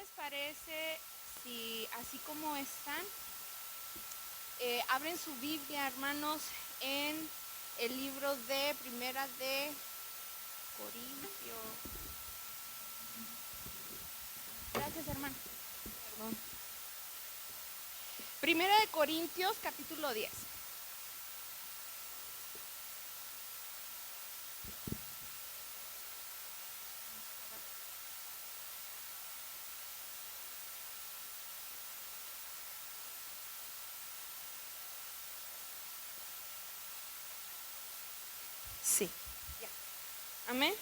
les parece si así como están, abren su Biblia, hermanos, en el libro de Primera de Corintios? Gracias, hermano. Perdón. Primera de Corintios, capítulo 10. Sí, ya. Amén.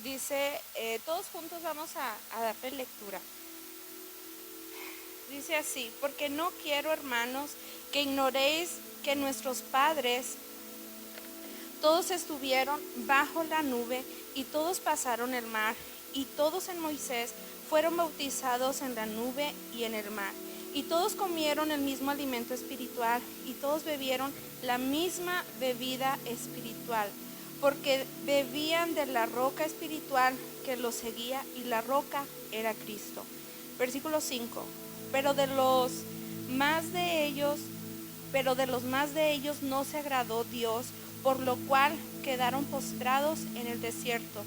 Dice, todos juntos vamos a darle lectura. Dice así: porque no quiero, hermanos, que ignoréis que nuestros padres todos estuvieron bajo la nube y todos pasaron el mar, y todos en Moisés fueron bautizados en la nube y en el mar, y todos comieron el mismo alimento espiritual, y todos bebieron la misma bebida espiritual, porque bebían de la roca espiritual que los seguía, y la roca era Cristo. Versículo 5. Pero de los más de ellos no se agradó Dios, por lo cual quedaron postrados en el desierto.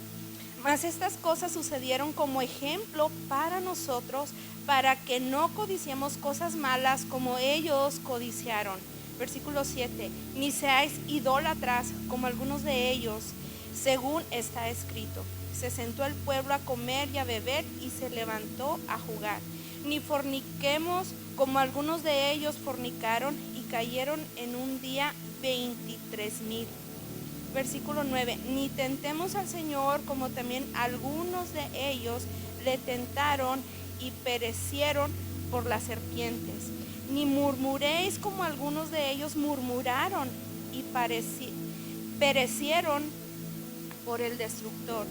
Mas estas cosas sucedieron como ejemplo para nosotros, para que no codiciemos cosas malas como ellos codiciaron. Versículo 7. Ni seáis idólatras como algunos de ellos, según está escrito: se sentó el pueblo a comer y a beber, y se levantó a jugar. Ni forniquemos como algunos de ellos fornicaron, y cayeron en un día 23,000. Versículo 9. Ni tentemos al Señor, como también algunos de ellos le tentaron y perecieron por las serpientes. Ni murmuréis como algunos de ellos murmuraron y perecieron por el destructor.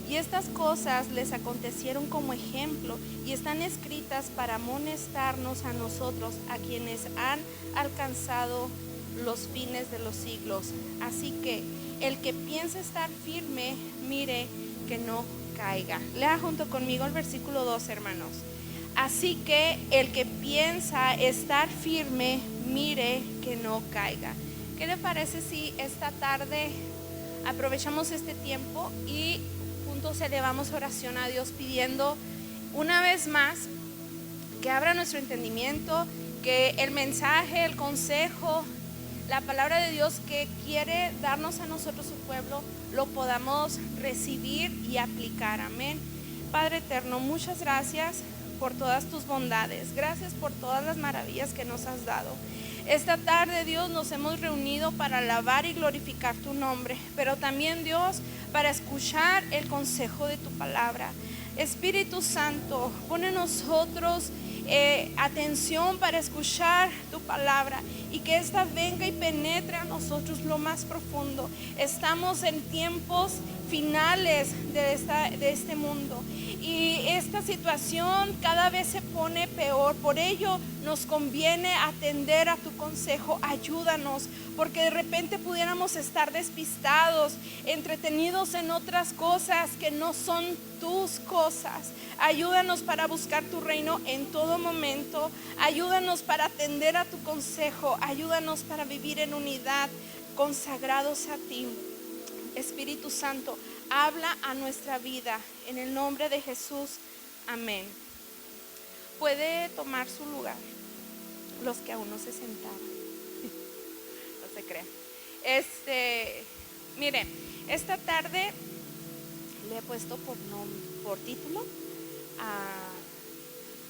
Y estas cosas les acontecieron como ejemplo, y están escritas para amonestarnos a nosotros, a quienes han alcanzado los fines de los siglos. Así que el que piensa estar firme, mire que no caiga. Lea junto conmigo el versículo 2, hermanos. Así que el que piensa estar firme, mire que no caiga. ¿Qué le parece si esta tarde aprovechamos este tiempo y juntos elevamos oración a Dios, pidiendo una vez más que abra nuestro entendimiento, que el mensaje, el consejo, la palabra de Dios que quiere darnos a nosotros, su pueblo, lo podamos recibir y aplicar? Amén. Padre eterno, muchas gracias por todas tus bondades. Gracias por todas las maravillas que nos has dado. Esta tarde, Dios, nos hemos reunido para alabar y glorificar tu nombre, pero también, Dios, para escuchar el consejo de tu palabra. Espíritu Santo, pon en nosotros atención para escuchar tu palabra, y que esta venga y penetre a nosotros lo más profundo. Estamos en tiempos finales de este mundo, y esta situación cada vez se pone peor. Por ello nos conviene atender a tu consejo. Ayúdanos, porque de repente pudiéramos estar despistados, entretenidos en otras cosas que no son tus cosas. Ayúdanos para buscar tu reino en todo momento. Ayúdanos para atender a tu consejo. Ayúdanos para vivir en unidad, consagrados a ti. Espíritu Santo, habla a nuestra vida en el nombre de Jesús. Amén. Puede tomar su lugar los que aún no se sentaban. No se crean. Miren, esta tarde le he puesto por título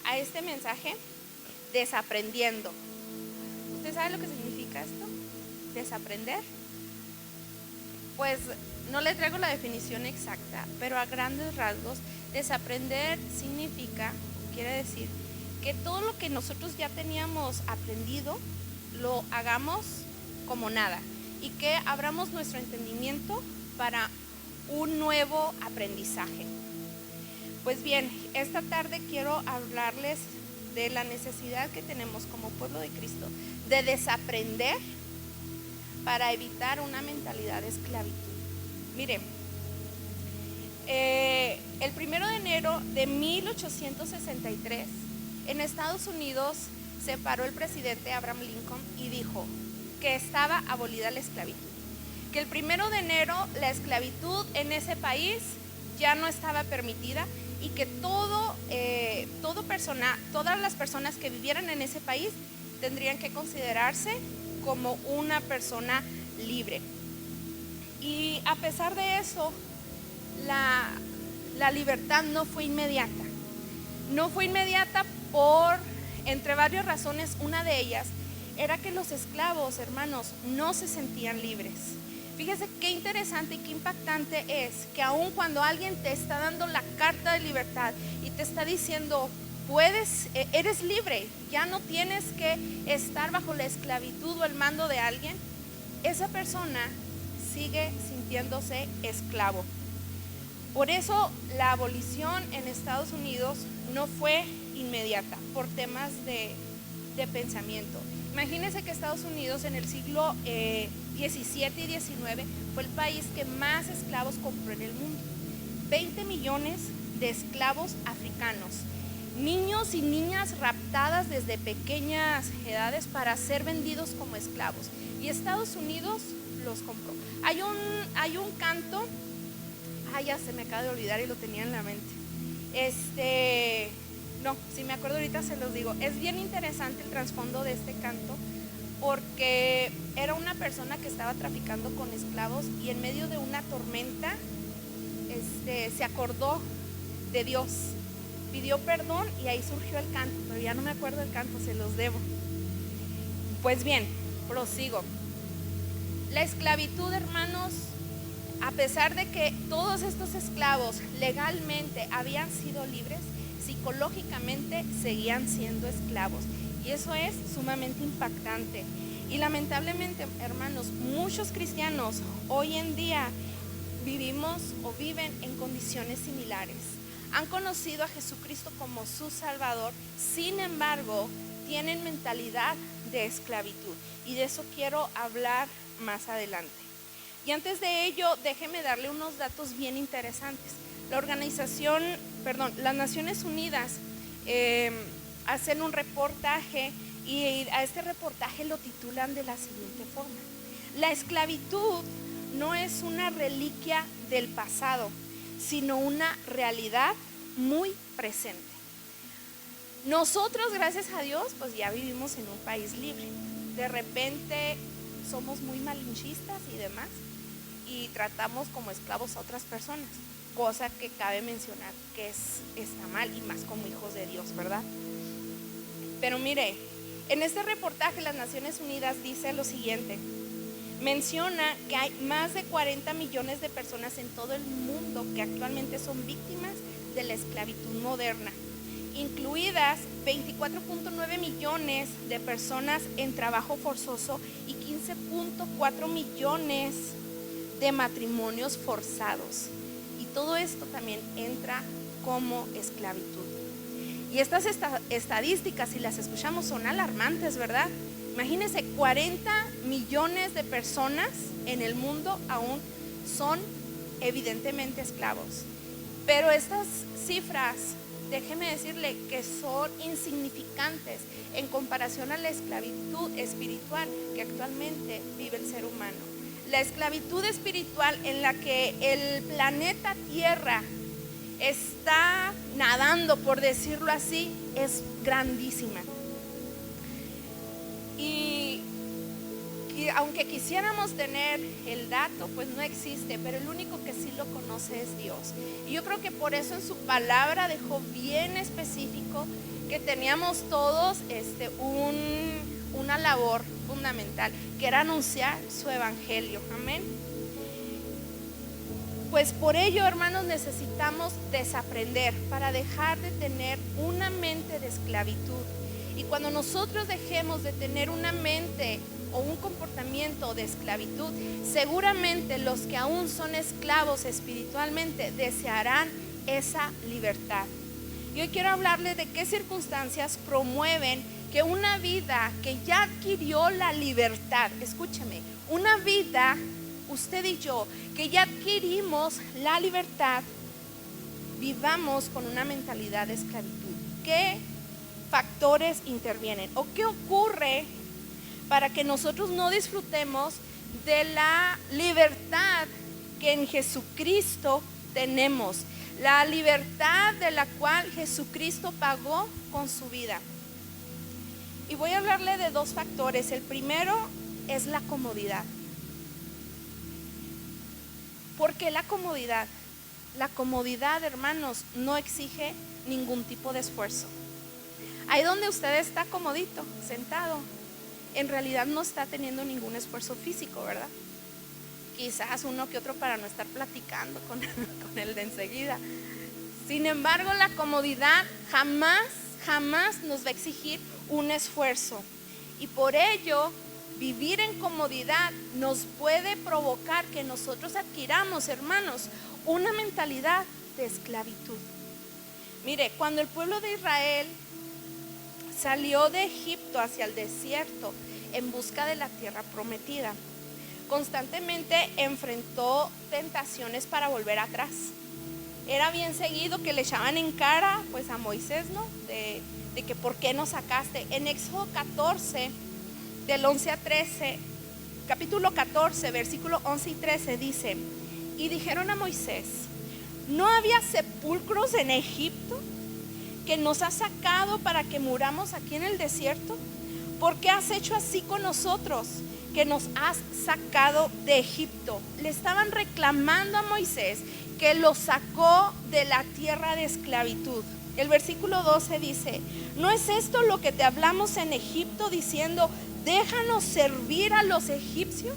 a este mensaje: desaprendiendo. ¿Usted sabe lo que significa esto? Desaprender. Pues no le traigo la definición exacta, pero a grandes rasgos, desaprender significa, quiere decir, que todo lo que nosotros ya teníamos aprendido lo hagamos como nada, y que abramos nuestro entendimiento para un nuevo aprendizaje. Pues bien, esta tarde quiero hablarles de la necesidad que tenemos como pueblo de Cristo de desaprender para evitar una mentalidad de esclavitud. Mire, el 1 de enero de 1863, en Estados Unidos se paró el presidente Abraham Lincoln y dijo que estaba abolida la esclavitud, que el 1 de enero la esclavitud en ese país ya no estaba permitida y que todas las personas que vivieran en ese país tendrían que considerarse como una persona libre. Y a pesar de eso, la libertad no fue inmediata. No fue inmediata entre varias razones. Una de ellas era que los esclavos, hermanos, no se sentían libres. Fíjese qué interesante y qué impactante es que aun cuando alguien te está dando la carta de libertad y te está diciendo, eres libre, ya no tienes que estar bajo la esclavitud o el mando de alguien, esa persona sigue sintiéndose esclavo. Por eso la abolición en Estados Unidos no fue inmediata, por temas de pensamiento. Imagínense que Estados Unidos en el siglo XVII y XIX fue el país que más esclavos compró en el mundo. 20 millones de esclavos africanos, niños y niñas raptadas desde pequeñas edades para ser vendidos como esclavos. Y Estados Unidos los compró. Hay un canto, ya se me acaba de olvidar y lo tenía en la mente. No, si me acuerdo ahorita se los digo. Es bien interesante el trasfondo de este canto, porque era una persona que estaba traficando con esclavos y en medio de una tormenta se acordó de Dios, pidió perdón y ahí surgió el canto, pero ya no me acuerdo del canto, se los debo. Pues bien, prosigo. La esclavitud, hermanos, a pesar de que todos estos esclavos legalmente habían sido libres, psicológicamente seguían siendo esclavos, y eso es sumamente impactante. Y lamentablemente, hermanos, muchos cristianos hoy en día vivimos o viven en condiciones similares. Han conocido a Jesucristo como su Salvador, sin embargo, tienen mentalidad de esclavitud, y de eso quiero hablar más adelante. Y antes de ello, déjeme darle unos datos bien interesantes. Las Naciones Unidas hacen un reportaje y a este reportaje lo titulan de la siguiente forma: la esclavitud no es una reliquia del pasado, sino una realidad muy presente. Nosotros, gracias a Dios, pues ya vivimos en un país libre. De repente somos muy malinchistas y demás, y tratamos como esclavos a otras personas, cosa que cabe mencionar que está mal, y más como hijos de Dios, ¿verdad? Pero mire, en este reportaje las Naciones Unidas dice lo siguiente: menciona que hay más de 40 millones de personas en todo el mundo que actualmente son víctimas de la esclavitud moderna, incluidas 24.9 millones de personas en trabajo forzoso y 15.4 millones de matrimonios forzados. Y todo esto también entra como esclavitud. Y estas estadísticas, si las escuchamos, son alarmantes, ¿verdad? Imagínense, 40 millones de personas en el mundo aún son evidentemente esclavos. Pero estas cifras, déjeme decirle que son insignificantes en comparación a la esclavitud espiritual que actualmente vive el ser humano. La esclavitud espiritual en la que el planeta Tierra está nadando, por decirlo así, es grandísima. Y aunque quisiéramos tener el dato, pues no existe, pero el único que sí lo conoce es Dios. Y yo creo que por eso en su palabra dejó bien específico que teníamos todos una labor fundamental, que era anunciar su evangelio. Amén. Pues por ello, hermanos, necesitamos desaprender para dejar de tener una mente de esclavitud. Y cuando nosotros dejemos de tener una mente o un comportamiento de esclavitud, seguramente los que aún son esclavos espiritualmente desearán esa libertad. Y hoy quiero hablarles de qué circunstancias promueven que una vida que ya adquirió la libertad, escúcheme, una vida, usted y yo, que ya adquirimos la libertad, vivamos con una mentalidad de esclavitud. ¿Qué factores intervienen o qué ocurre para que nosotros no disfrutemos de la libertad que en Jesucristo tenemos? La libertad de la cual Jesucristo pagó con su vida. Y voy a hablarle de dos factores. El primero es la comodidad. ¿Por qué la comodidad? La comodidad, hermanos, no exige ningún tipo de esfuerzo. Ahí donde usted está comodito, sentado, en realidad no está teniendo ningún esfuerzo físico, ¿verdad? Quizás uno que otro para no estar platicando con el de enseguida. Sin embargo, la comodidad jamás nos va a exigir un esfuerzo. Y por ello, vivir en comodidad nos puede provocar que nosotros adquiramos, hermanos, una mentalidad de esclavitud. Mire, cuando el pueblo de Israel salió de Egipto hacia el desierto en busca de la tierra prometida, constantemente enfrentó tentaciones para volver atrás. Era bien seguido que le echaban en cara pues a Moisés, ¿no? De que ¿por qué nos sacaste? En Éxodo 14, del 11 a 13, capítulo 14, versículo 11 y 13 dice: y dijeron a Moisés, ¿no había sepulcros en Egipto que nos has sacado para que muramos aquí en el desierto? ¿Por qué has hecho así con nosotros, que nos has sacado de Egipto? Le estaban reclamando a Moisés que los sacó de la tierra de esclavitud. El versículo 12 dice: ¿no es esto lo que te hablamos en Egipto diciendo, déjanos servir a los egipcios?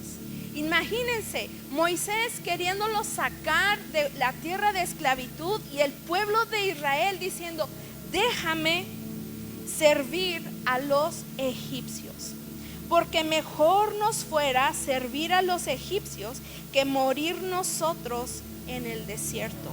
Imagínense, Moisés queriéndolos sacar de la tierra de esclavitud y el pueblo de Israel diciendo, déjame servir a los egipcios, porque mejor nos fuera servir a los egipcios que morir nosotros en el desierto.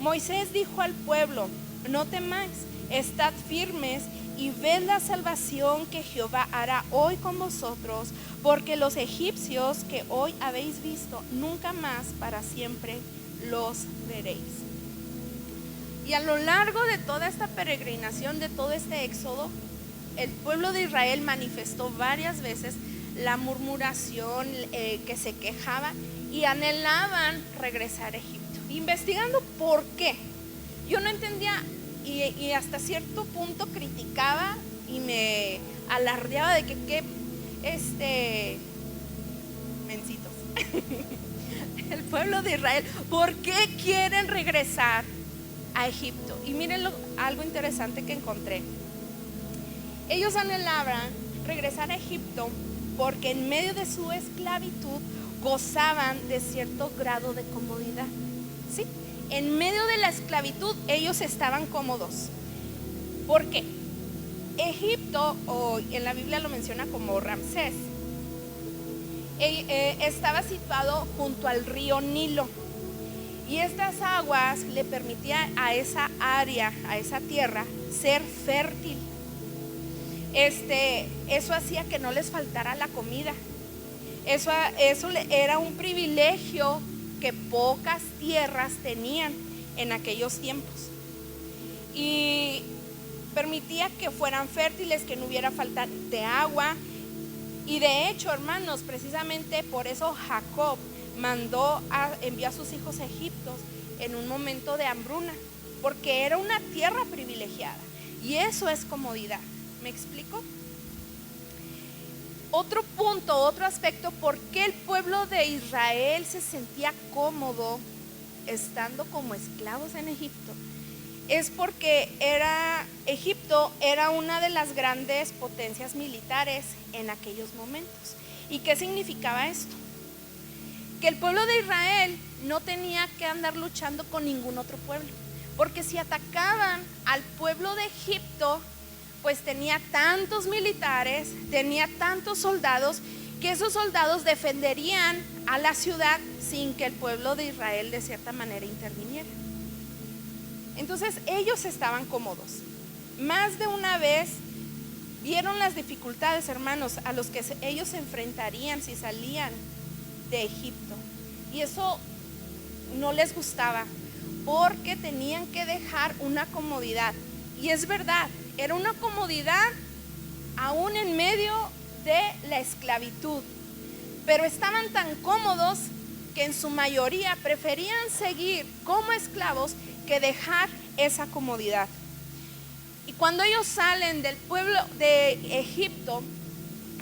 Moisés dijo al pueblo, no temáis, estad firmes y ved la salvación que Jehová hará hoy con vosotros, porque los egipcios que hoy habéis visto, nunca más para siempre los veréis. Y a lo largo de toda esta peregrinación, de todo este éxodo, el pueblo de Israel manifestó varias veces la murmuración, que se quejaba y anhelaban regresar a Egipto. Investigando por qué, yo no entendía y hasta cierto punto criticaba y me alardeaba de que mencitos. El pueblo de Israel, ¿por qué quieren regresar a Egipto? Y miren algo interesante que encontré. Ellos anhelaban regresar a Egipto porque en medio de su esclavitud gozaban de cierto grado de comodidad. ¿Sí? En medio de la esclavitud ellos estaban cómodos. ¿Por qué? Egipto, o en la Biblia lo menciona como Ramsés, estaba situado junto al río Nilo. Y estas aguas le permitían a esa área, a esa tierra, ser fértil. Eso hacía que no les faltara la comida. Eso era un privilegio que pocas tierras tenían en aquellos tiempos. Y permitía que fueran fértiles, que no hubiera falta de agua. Y de hecho, hermanos, precisamente por eso Jacob envió a sus hijos a Egipto en un momento de hambruna, porque era una tierra privilegiada. Y eso es comodidad. ¿Me explico? Otro punto, otro aspecto, ¿por qué el pueblo de Israel se sentía cómodo estando como esclavos en Egipto? Es porque Egipto era una de las grandes potencias militares en aquellos momentos. ¿Y qué significaba esto? Que el pueblo de Israel no tenía que andar luchando con ningún otro pueblo, porque si atacaban al pueblo de Egipto, pues tenía tantos militares, tenía tantos soldados, que esos soldados defenderían a la ciudad sin que el pueblo de Israel de cierta manera interviniera. Entonces ellos estaban cómodos. Más de una vez vieron las dificultades, hermanos, a los que ellos se enfrentarían si salían de Egipto. Y eso no les gustaba, porque tenían que dejar una comodidad. Y es verdad, era una comodidad aún en medio de la esclavitud, pero estaban tan cómodos que en su mayoría preferían seguir como esclavos que dejar esa comodidad. Y cuando ellos salen del pueblo de Egipto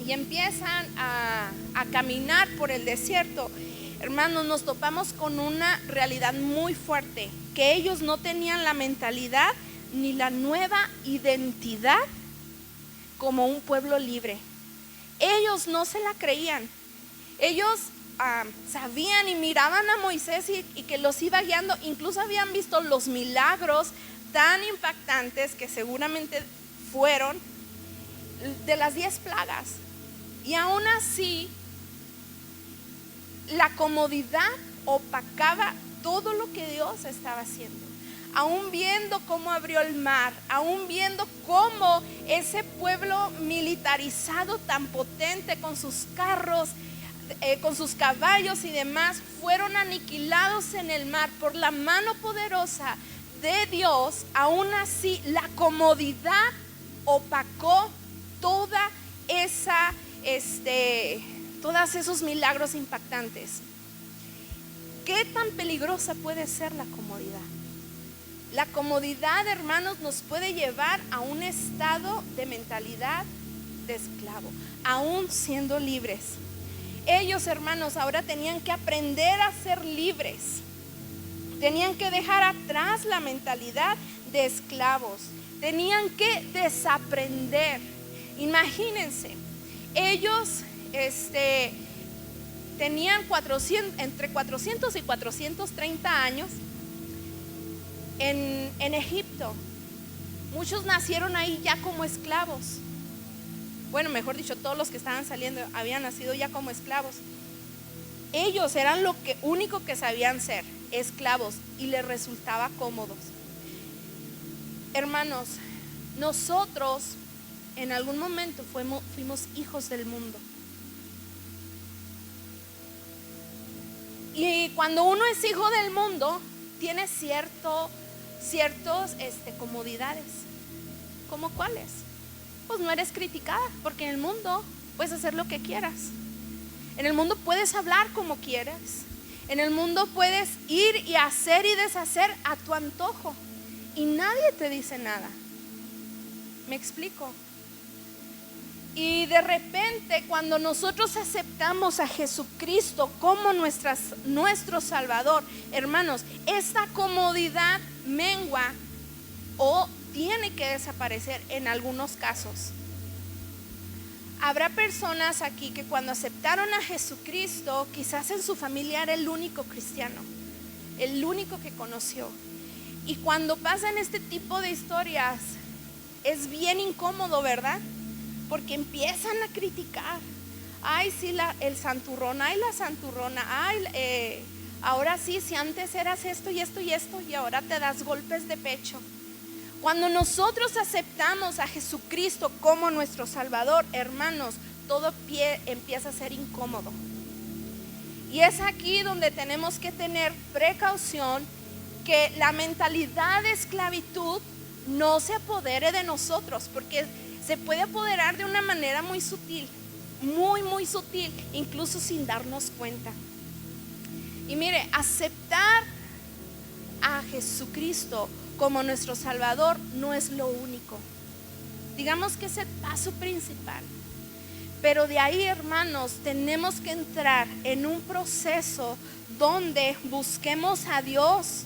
y empiezan a caminar por el desierto, hermanos, nos topamos con una realidad muy fuerte, que ellos no tenían la mentalidad ni la nueva identidad como un pueblo libre. Ellos no se la creían. Ellos sabían y miraban a Moisés y que los iba guiando. Incluso habían visto los milagros tan impactantes que seguramente fueron de las 10 plagas. Y aún así, la comodidad opacaba todo lo que Dios estaba haciendo. Aún viendo cómo abrió el mar, aún viendo cómo ese pueblo militarizado tan potente con sus carros, con sus caballos y demás, fueron aniquilados en el mar por la mano poderosa de Dios. Aún así, la comodidad opacó toda esa, todos esos milagros impactantes. ¿Qué tan peligrosa puede ser la comodidad? La comodidad, hermanos, nos puede llevar a un estado de mentalidad de esclavo, aún siendo libres. Ellos, hermanos, ahora tenían que aprender a ser libres. Tenían que dejar atrás la mentalidad de esclavos. Tenían que desaprender. Imagínense, ellos tenían entre 400 y 430 años en Egipto. Muchos nacieron ahí ya como esclavos. Bueno, mejor dicho, todos los que estaban saliendo habían nacido ya como esclavos. Ellos eran lo único que sabían ser, esclavos, y les resultaba cómodos. Hermanos, nosotros en algún momento fuimos hijos del mundo. Y cuando uno es hijo del mundo, tiene ciertas comodidades. ¿Cómo cuáles? Pues no eres criticada, porque en el mundo puedes hacer lo que quieras. En el mundo puedes hablar como quieras. En el mundo puedes ir y hacer y deshacer a tu antojo. Y nadie te dice nada. ¿Me explico? Y de repente, cuando nosotros aceptamos a Jesucristo como nuestro Salvador, hermanos, esta comodidad mengua o tiene que desaparecer en algunos casos. Habrá personas aquí que cuando aceptaron a Jesucristo, quizás en su familia era el único cristiano, el único que conoció. Y cuando pasan este tipo de historias, es bien incómodo, ¿verdad? Porque empiezan a criticar. Ay, sí, el santurrón, ay, la santurrona, ay, ahora sí, si antes eras esto y esto y esto, y ahora te das golpes de pecho. Cuando nosotros aceptamos a Jesucristo como nuestro Salvador, hermanos, todo empieza a ser incómodo. Y es aquí donde tenemos que tener precaución, que la mentalidad de esclavitud no se apodere de nosotros, porque se puede apoderar de una manera muy sutil, muy sutil, incluso sin darnos cuenta. Y mire, aceptar a Jesucristo como nuestro Salvador no es lo único. Digamos que es el paso principal. Pero de ahí, hermanos, tenemos que entrar en un proceso donde busquemos a Dios,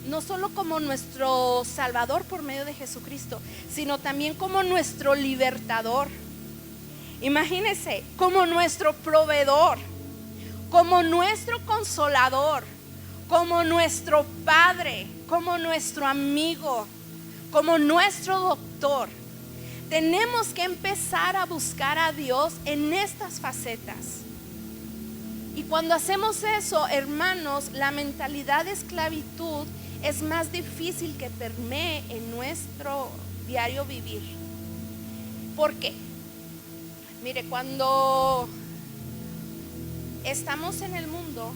no solo como nuestro Salvador por medio de Jesucristo, sino también como nuestro libertador. Imagínense, como nuestro proveedor, como nuestro consolador, como nuestro Padre, como nuestro amigo, como nuestro doctor. Tenemos que empezar a buscar a Dios en estas facetas. Y cuando hacemos eso, hermanos, la mentalidad de esclavitud es más difícil que permee en nuestro diario vivir. ¿Por qué? Mire, cuando estamos en el mundo,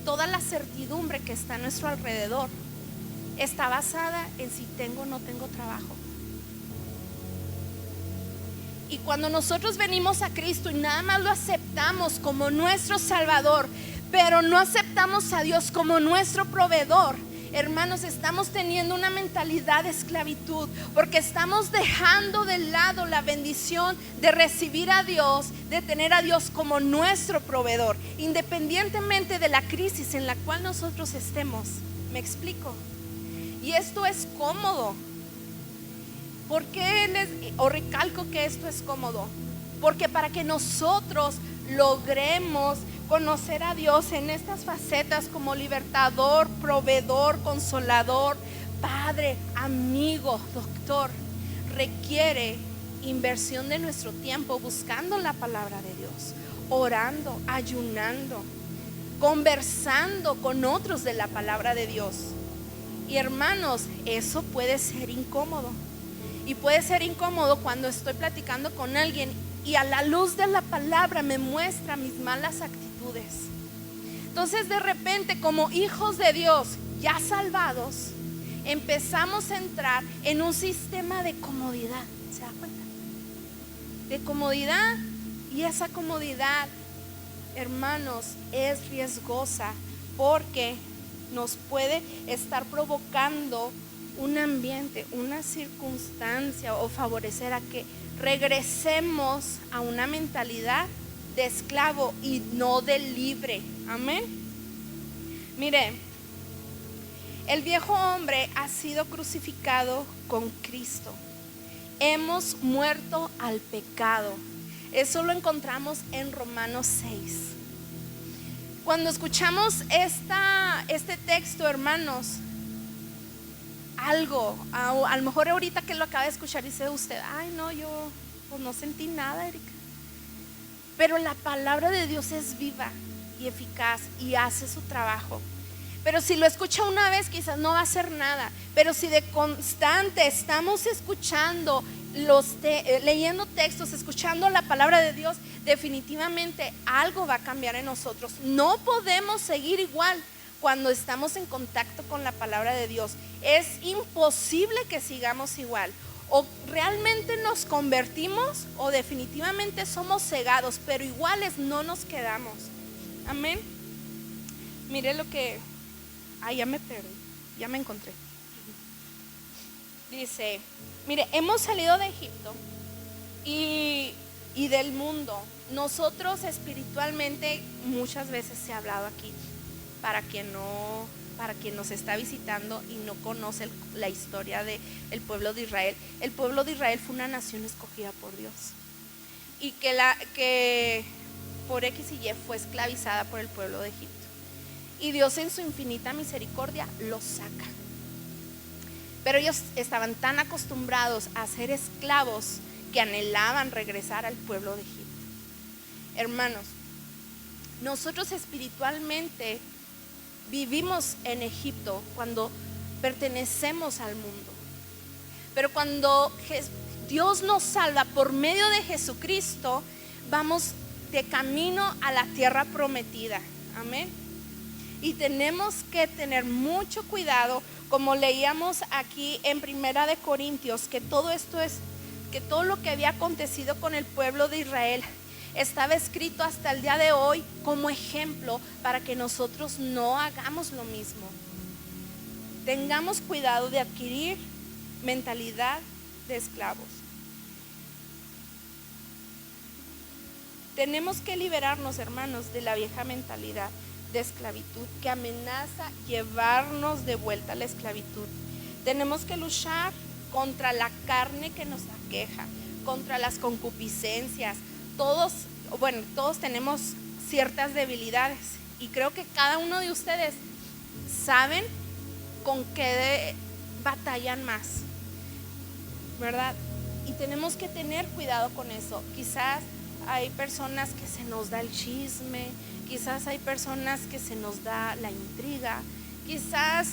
toda la certidumbre que está a nuestro alrededor está basada en si tengo o no tengo trabajo. Y cuando nosotros venimos a Cristo y nada más lo aceptamos como nuestro Salvador, pero no aceptamos a Dios como nuestro proveedor, hermanos, estamos teniendo una mentalidad de esclavitud, porque estamos dejando de lado la bendición de recibir a Dios, de tener a Dios como nuestro proveedor, independientemente de la crisis en la cual nosotros estemos. ¿Me explico? Y esto es cómodo. ¿Por qué recalco que esto es cómodo? Porque para que nosotros logremos conocer a Dios en estas facetas como libertador, proveedor, consolador, padre, amigo, doctor, requiere inversión de nuestro tiempo buscando la palabra de Dios, orando, ayunando, conversando con otros de la palabra de Dios. Y hermanos, eso puede ser incómodo. Y puede ser incómodo cuando estoy platicando con alguien y a la luz de la palabra me muestra mis malas actitudes. Entonces de repente, como hijos de Dios ya salvados, empezamos a entrar en un sistema de comodidad. ¿Se da cuenta? De comodidad. Y esa comodidad, hermanos, es riesgosa, porque nos puede estar provocando un ambiente, una circunstancia, o favorecer a que regresemos a una mentalidad de esclavo y no de libre. Amén. Mire, el viejo hombre ha sido crucificado con Cristo. Hemos muerto al pecado. Eso lo encontramos en Romanos 6. Cuando escuchamos este texto, hermanos, a lo mejor ahorita que lo acaba de escuchar dice usted, ay no, yo pues no sentí nada, Erika. Pero la palabra de Dios es viva y eficaz y hace su trabajo. Pero si lo escucha una vez, quizás no va a hacer nada. Pero si de constante estamos escuchando, leyendo textos, escuchando la palabra de Dios, definitivamente algo va a cambiar en nosotros. No podemos seguir igual cuando estamos en contacto con la palabra de Dios. Es imposible que sigamos igual. O realmente nos convertimos o definitivamente somos cegados, pero iguales no nos quedamos. Amén. Mire lo que... ya me perdí, ya me encontré. Dice, mire, hemos salido de Egipto y del mundo. Nosotros espiritualmente, muchas veces se ha hablado aquí, para quien nos está visitando y no conoce la historia del pueblo de Israel. El pueblo de Israel fue una nación escogida por Dios, y que por X y Y fue esclavizada por el pueblo de Egipto. Y Dios en su infinita misericordia los saca. Pero ellos estaban tan acostumbrados a ser esclavos que anhelaban regresar al pueblo de Egipto. Hermanos, nosotros espiritualmente vivimos en Egipto cuando pertenecemos al mundo. Pero cuando Dios nos salva por medio de Jesucristo, vamos de camino a la tierra prometida. Amén. Y tenemos que tener mucho cuidado, como leíamos aquí en Primera de Corintios, que todo lo que había acontecido con el pueblo de Israel estaba escrito hasta el día de hoy como ejemplo para que nosotros no hagamos lo mismo. Tengamos cuidado de adquirir mentalidad de esclavos. Tenemos que liberarnos, hermanos, de la vieja mentalidad de esclavitud que amenaza llevarnos de vuelta a la esclavitud. Tenemos que luchar contra la carne que nos aqueja, contra las concupiscencias. Todos tenemos ciertas debilidades, y creo que cada uno de ustedes saben con qué batallan más, ¿verdad? Y tenemos que tener cuidado con eso. Quizás hay personas que se nos da el chisme, quizás hay personas que se nos da la intriga, quizás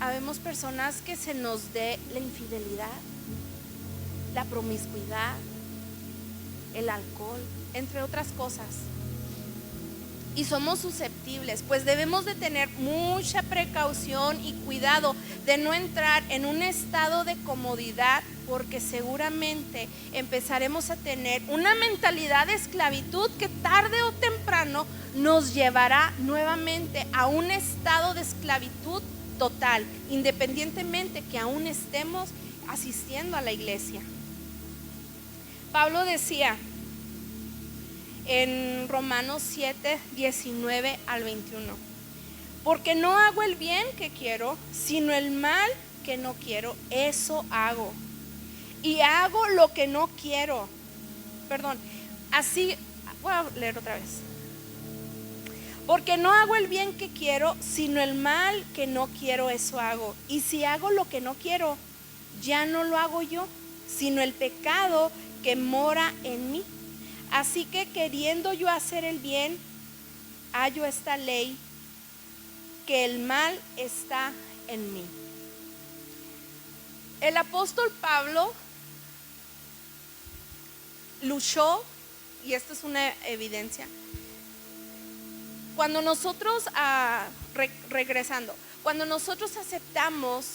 habemos personas que se nos dé la infidelidad, la promiscuidad, el alcohol, entre otras cosas. y somos susceptibles, pues debemos de tener mucha precaución y cuidado de no entrar en un estado de comodidad, porque seguramente empezaremos a tener una mentalidad de esclavitud que tarde o temprano nos llevará nuevamente a un estado de esclavitud total, independientemente que aún estemos asistiendo a la iglesia. Pablo decía en Romanos 7, 19 al 21, porque no hago el bien que quiero, sino el mal que no quiero, eso hago. Y hago lo que no quiero. Voy a leer otra vez. Porque no hago el bien que quiero, sino el mal que no quiero, eso hago. Y si hago lo que no quiero, ya no lo hago yo, sino el pecado que mora en mí. Así que queriendo yo hacer el bien, hallo esta ley, que el mal está en mí. El apóstol Pablo luchó, y esto es una evidencia, cuando nosotros, cuando nosotros aceptamos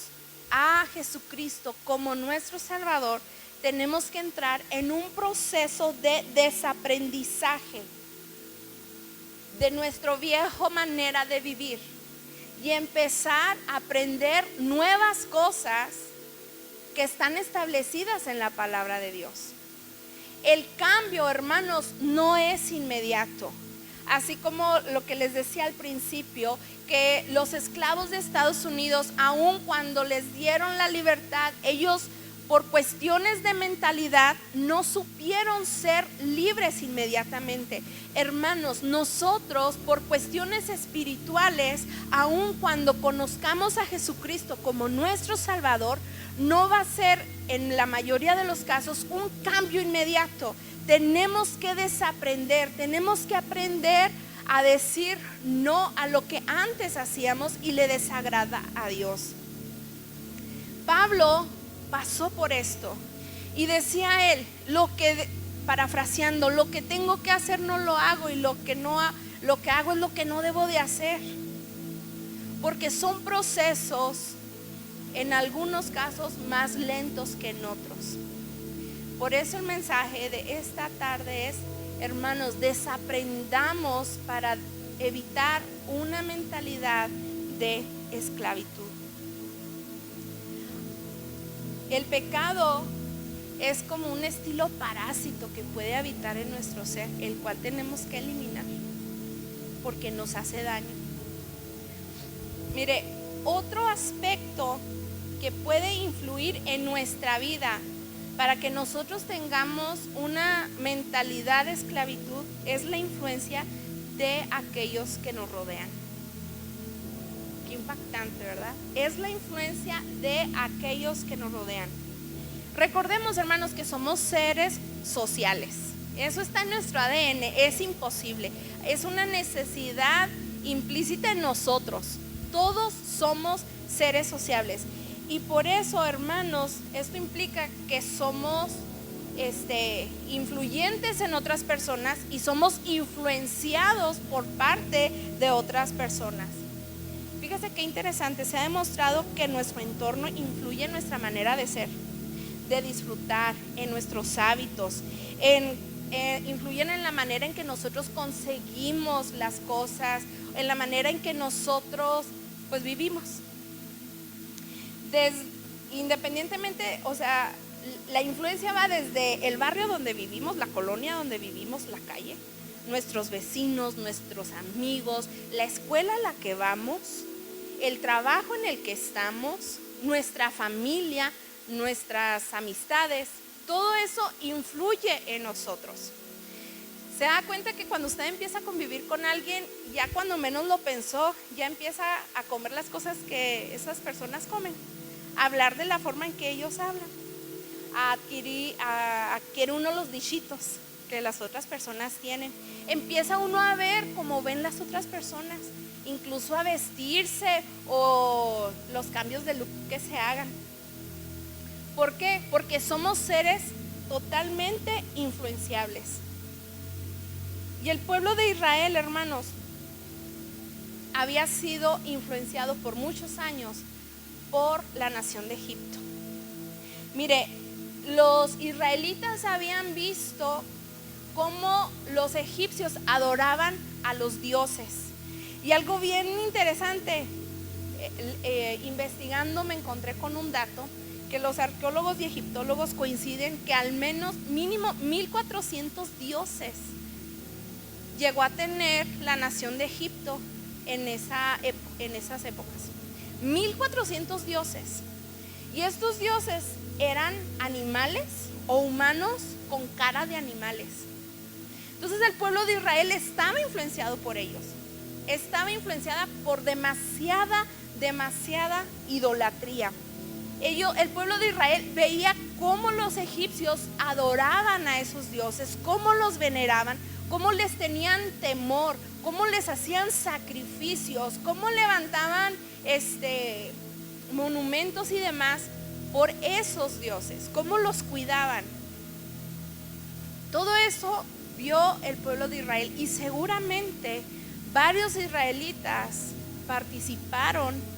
a Jesucristo como nuestro Salvador, tenemos que entrar en un proceso de desaprendizaje de nuestra vieja manera de vivir y empezar a aprender nuevas cosas que están establecidas en la palabra de Dios. El cambio, hermanos, no es inmediato. Así como lo que les decía al principio, que los esclavos de Estados Unidos, aun cuando les dieron la libertad, ellos por cuestiones de mentalidad no supieron ser libres inmediatamente. Hermanos, nosotros por cuestiones espirituales, aun cuando conozcamos a Jesucristo como nuestro Salvador, no va a ser en la mayoría de los casos un cambio inmediato. Tenemos que desaprender, tenemos que aprender a decir no a lo que antes hacíamos y le desagrada a Dios. Pablo pasó por esto y decía él, parafraseando, lo que tengo que hacer no lo hago, y lo que hago es lo que no debo de hacer, porque son procesos en algunos casos más lentos que en otros. Por eso el mensaje de esta tarde es, hermanos, desaprendamos para evitar una mentalidad de esclavitud. El pecado es como un estilo parásito que puede habitar en nuestro ser, el cual tenemos que eliminar porque nos hace daño. Mire, otro aspecto que puede influir en nuestra vida para que nosotros tengamos una mentalidad de esclavitud es la influencia de aquellos que nos rodean. Qué impactante, ¿verdad? Es la influencia de aquellos que nos rodean. Recordemos, hermanos, que somos seres sociales. Eso está en nuestro ADN, es imposible. Es una necesidad implícita en nosotros. Todos somos seres sociables. Y por eso, hermanos, esto implica que somos influyentes en otras personas y somos influenciados por parte de otras personas. Fíjese qué interesante, se ha demostrado que nuestro entorno influye en nuestra manera de ser, de disfrutar, en nuestros hábitos, influyen en la manera en que nosotros conseguimos las cosas, en la manera en que nosotros pues vivimos. Independientemente, o sea, la influencia va desde el barrio donde vivimos, la colonia donde vivimos, la calle, nuestros vecinos, nuestros amigos, la escuela a la que vamos, el trabajo en el que estamos, nuestra familia, nuestras amistades. Todo eso influye en nosotros. Se da cuenta que cuando usted empieza a convivir con alguien, ya cuando menos lo pensó, ya empieza a comer las que esas personas comen, a hablar de la forma en que ellos hablan, a adquirir uno los dichitos que las otras personas tienen. Empieza uno a ver cómo ven las otras personas, incluso a vestirse o los cambios de look que se hagan. ¿Por qué? Porque somos seres totalmente influenciables. Y el pueblo de Israel, hermanos, había sido influenciado por muchos años por la nación de Egipto. Mire, los israelitas habían visto cómo los egipcios adoraban a los dioses. Y algo bien interesante, investigando me encontré con un dato que los arqueólogos y egiptólogos coinciden que al menos mínimo 1400 dioses llegó a tener la nación de Egipto en esas épocas. 1400 dioses. Y estos dioses eran animales o humanos con cara de animales. Entonces el pueblo de Israel estaba influenciado por ellos. Estaba influenciada por demasiada idolatría. El pueblo de Israel veía cómo los egipcios adoraban a esos dioses, cómo los veneraban, cómo les tenían temor, cómo les hacían sacrificios, cómo levantaban monumentos y demás por esos dioses, cómo los cuidaban. Todo eso vio el pueblo de Israel y seguramente varios israelitas participaron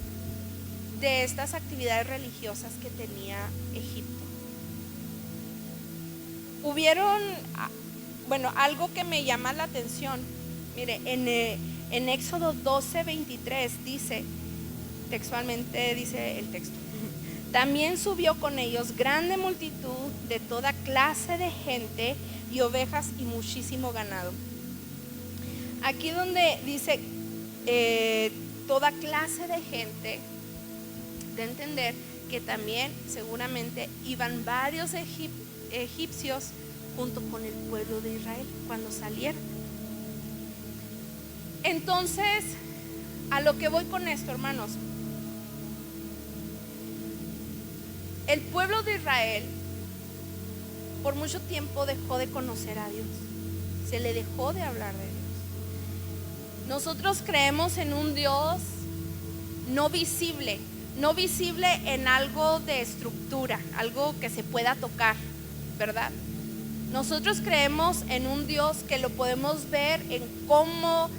de estas actividades religiosas que tenía Egipto. Algo que me llama la atención, mire, en Éxodo 12:23 dice, textualmente dice el texto: también subió con ellos grande multitud de toda clase de gente y ovejas y muchísimo ganado. Aquí donde dice toda clase de gente, de entender que también seguramente iban varios egipcios junto con el pueblo de Israel cuando salieron. Entonces, a lo que voy con esto, hermanos, el pueblo de Israel por mucho tiempo dejó de conocer a Dios, se le dejó de hablar de Dios. Nosotros creemos en un Dios no visible en algo de estructura, algo que se pueda tocar, ¿verdad? Nosotros creemos en un Dios que lo podemos ver en cómo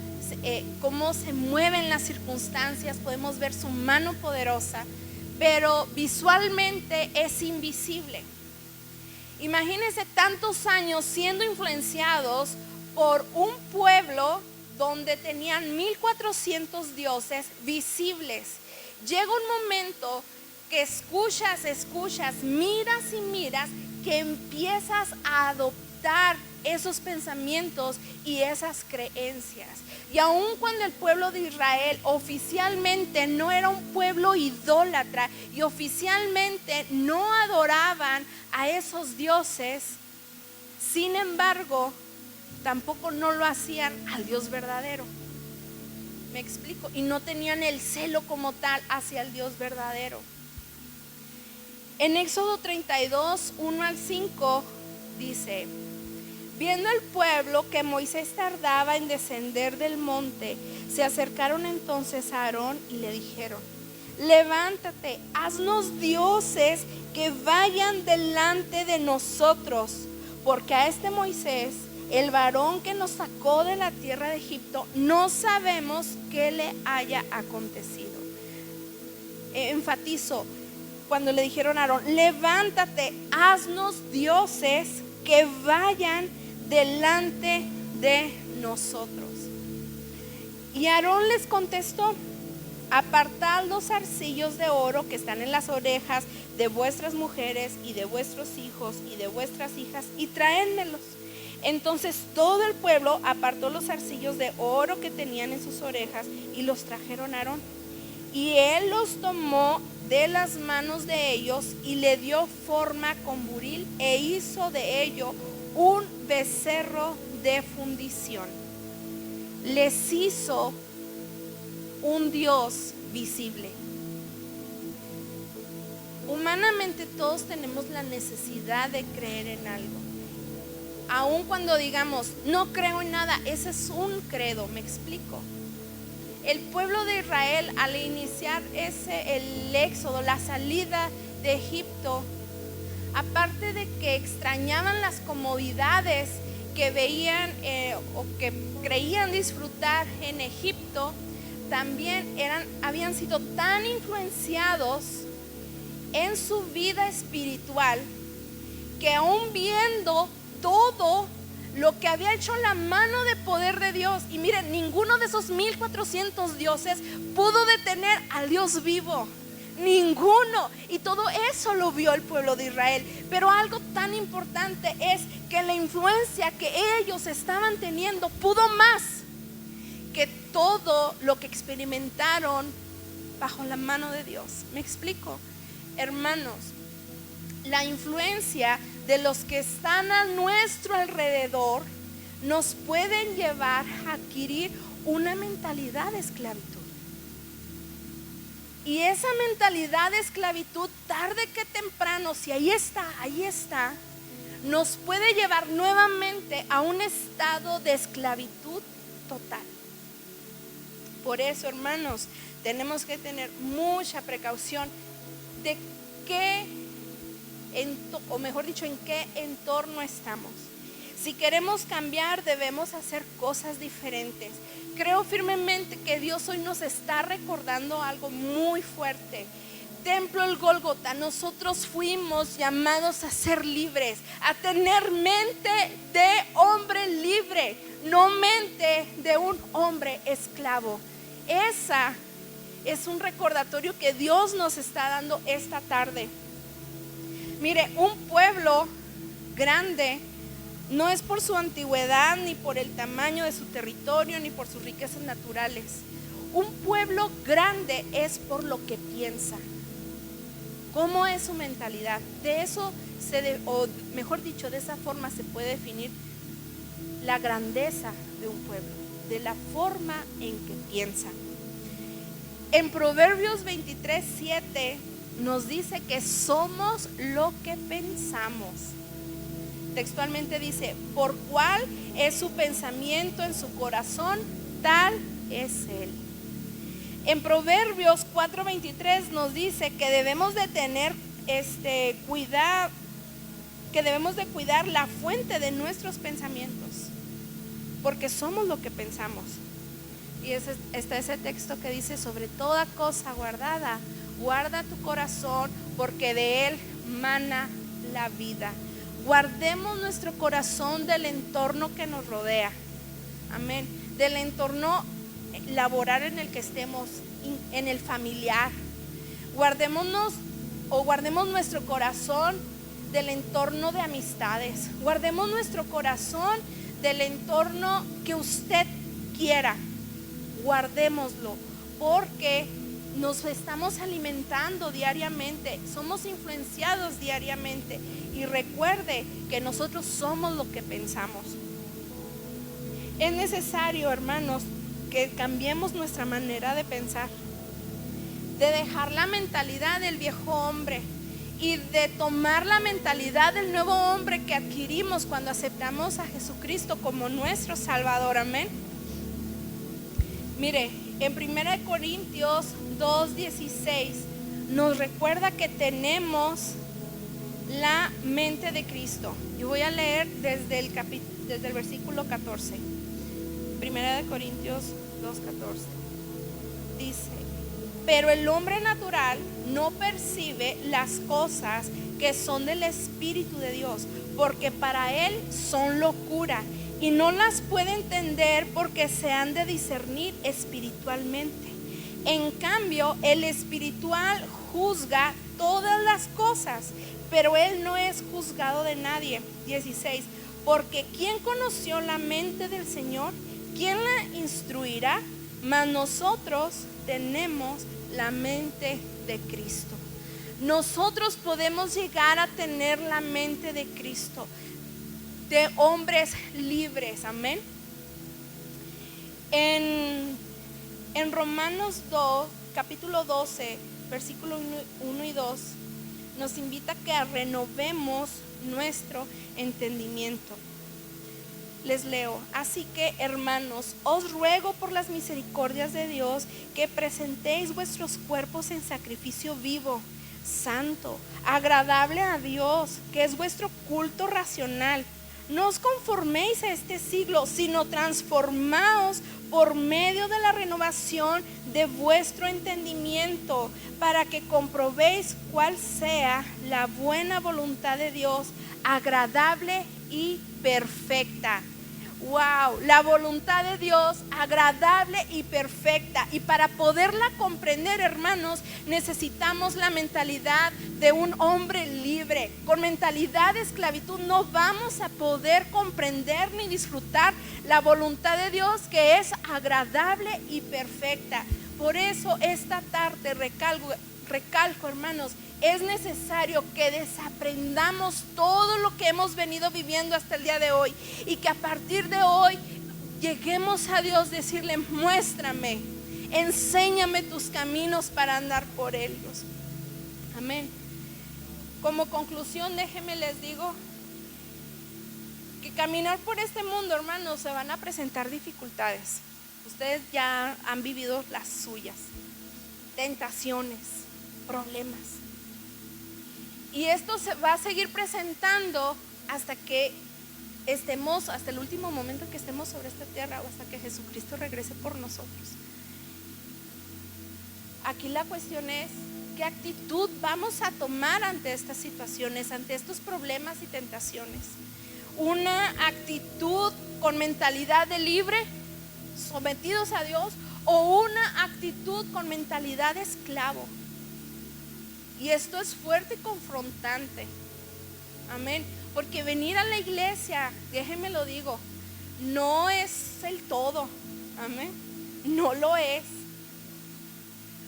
se mueven las circunstancias, podemos ver su mano poderosa, pero visualmente es invisible. Imagínense tantos años siendo influenciados por un pueblo donde tenían 1400 dioses visibles. Llega un momento que escuchas, miras y miras, que empiezas a adoptar esos pensamientos y esas creencias. Y aun cuando el pueblo de Israel oficialmente no era un pueblo idólatra y oficialmente no adoraban a esos dioses, sin embargo, tampoco no lo hacían al Dios verdadero. ¿Me explico? Y no tenían el celo como tal hacia el Dios verdadero. En Éxodo 32, 1-5 dice: viendo el pueblo que Moisés tardaba en descender del monte, se acercaron entonces a Aarón y le dijeron: levántate, haznos dioses que vayan delante de nosotros, porque a este Moisés, el varón que nos sacó de la tierra de Egipto, no sabemos qué le haya acontecido. Enfatizo, cuando le dijeron a Aarón: levántate, haznos dioses que vayan delante de nosotros. Y Aarón les contestó: apartad los zarcillos de oro que están en las orejas de vuestras mujeres y de vuestros hijos y de vuestras hijas y traédmelos. Entonces todo el pueblo apartó los zarcillos de oro que tenían en sus orejas y los trajeron a Aarón. Y él los tomó de las manos de ellos y le dio forma con buril e hizo de ello un becerro de fundición. Les hizo un Dios visible. Humanamente todos tenemos la necesidad de creer en algo. Aun cuando digamos no creo en nada, ese es un credo, me explico. El pueblo de Israel, al iniciar el éxodo, la salida de Egipto, aparte de que extrañaban las comodidades que veían o que creían disfrutar en Egipto, también habían sido tan influenciados en su vida espiritual que aún viendo todo lo que había hecho la mano de poder de Dios, y miren, ninguno de esos 1400 dioses pudo detener al Dios vivo, ninguno, y todo eso lo vio el pueblo de Israel. Pero algo tan importante es que la influencia que ellos estaban teniendo pudo más que todo lo que experimentaron bajo la mano de Dios. ¿Me explico? Hermanos, la influencia de los que están a nuestro alrededor nos pueden llevar a adquirir una mentalidad de esclavitud. Y esa mentalidad de esclavitud, tarde que temprano, si ahí está, nos puede llevar nuevamente a un estado de esclavitud total. Por eso, hermanos, tenemos que tener mucha precaución de en qué entorno estamos. Si queremos cambiar, debemos hacer cosas diferentes. Creo firmemente que Dios hoy nos está recordando algo muy fuerte. Templo El Gólgota, nosotros fuimos llamados a ser libres, a tener mente de hombre libre, no mente de un hombre esclavo. Esa es un recordatorio que Dios nos está dando esta tarde. Mire, un pueblo grande no es por su antigüedad, ni por el tamaño de su territorio, ni por sus riquezas naturales. Un pueblo grande es por lo que piensa. ¿Cómo es su mentalidad? De eso o mejor dicho, de esa forma se puede definir la grandeza de un pueblo, de la forma en que piensa. En Proverbios 23:7 nos dice que somos lo que pensamos. Textualmente dice: por cuál es su pensamiento en su corazón, tal es él. En Proverbios 4:23 nos dice que debemos de tener cuidado, que debemos de cuidar la fuente de nuestros pensamientos, porque somos lo que pensamos. Y está ese texto que dice: sobre toda cosa guardada, guarda tu corazón, porque de él mana la vida. Guardemos nuestro corazón del entorno que nos rodea. Amén. Del entorno laboral en el que estemos, en el familiar. Guardemos nuestro corazón del entorno de amistades. Guardemos nuestro corazón del entorno que usted quiera. Guardémoslo, porque nos estamos alimentando diariamente, somos influenciados diariamente. Y recuerde que nosotros somos lo que pensamos. Es necesario, hermanos, que cambiemos nuestra manera de pensar, de dejar la mentalidad del viejo hombre y de tomar la mentalidad del nuevo hombre que adquirimos cuando aceptamos a Jesucristo como nuestro Salvador. Amén. Mire, en 1 Corintios 2:16 nos recuerda que tenemos la mente de Cristo. Yo voy a leer desde el versículo 14. 1 Corintios 2:14 dice: pero el hombre natural no percibe las cosas que son del Espíritu de Dios, porque para él son locura, y no las puede entender porque se han de discernir espiritualmente. En cambio, el espiritual juzga todas las cosas, pero él no es juzgado de nadie. 16. Porque ¿quién conoció la mente del Señor? ¿Quién la instruirá? Mas nosotros tenemos la mente de Cristo. Nosotros podemos llegar a tener la mente de Cristo, de hombres libres. Amén. En Romanos 2, capítulo 12, versículo 1 y 2, nos invita a que renovemos nuestro entendimiento. Les leo: así que, hermanos, os ruego por las misericordias de Dios que presentéis vuestros cuerpos en sacrificio vivo, santo, agradable a Dios, que es vuestro culto racional. No os conforméis a este siglo, sino transformaos por medio de la renovación de vuestro entendimiento, para que comprobéis cuál sea la buena voluntad de Dios, agradable y perfecta. Wow, la voluntad de Dios agradable y perfecta. Y para poderla comprender, hermanos, necesitamos la mentalidad de un hombre libre. Con mentalidad de esclavitud no vamos a poder comprender ni disfrutar la voluntad de Dios, que es agradable y perfecta. Por eso esta tarde recalco, hermanos, es necesario que desaprendamos todo lo que hemos venido viviendo hasta el día de hoy, y que a partir de hoy lleguemos a Dios, decirle: muéstrame, enséñame tus caminos para andar por ellos. Amén. Como conclusión, déjenme les digo que caminar por este mundo, hermanos, se van a presentar dificultades. Ustedes ya han vivido las suyas, tentaciones, problemas. Y esto se va a seguir presentando hasta que estemos, hasta el último momento que estemos sobre esta tierra, o hasta que Jesucristo regrese por nosotros. Aquí la cuestión es: ¿qué actitud vamos a tomar ante estas situaciones, ante estos problemas y tentaciones? ¿Una actitud con mentalidad de libre, sometidos a Dios, o una actitud con mentalidad de esclavo? Y esto es fuerte y confrontante. Amén. Porque venir a la iglesia, déjenme lo digo, no es el todo. Amén. No lo es.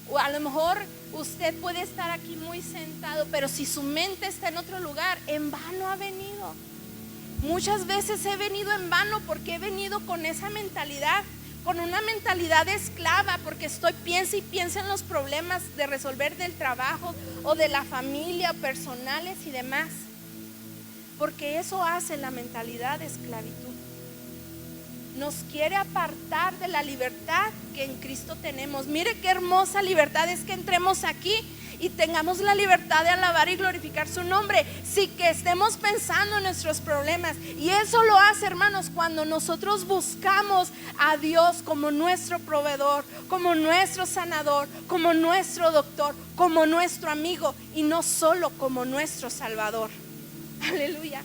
O a lo mejor usted puede estar aquí muy sentado, pero si su mente está en otro lugar, en vano ha venido. Muchas veces he venido en vano, porque he venido con esa mentalidad, con una mentalidad de esclava, porque estoy piensa y piensa en los problemas de resolver del trabajo o de la familia, personales y demás, porque eso hace la mentalidad de esclavitud. Nos quiere apartar de la libertad que en Cristo tenemos. Mire qué hermosa libertad es que entremos aquí y tengamos la libertad de alabar y glorificar su nombre, sí, que estemos pensando en nuestros problemas. Y eso lo hace, hermanos, cuando nosotros buscamos a Dios como nuestro proveedor, como nuestro sanador, como nuestro doctor, como nuestro amigo, y no solo como nuestro salvador. Aleluya.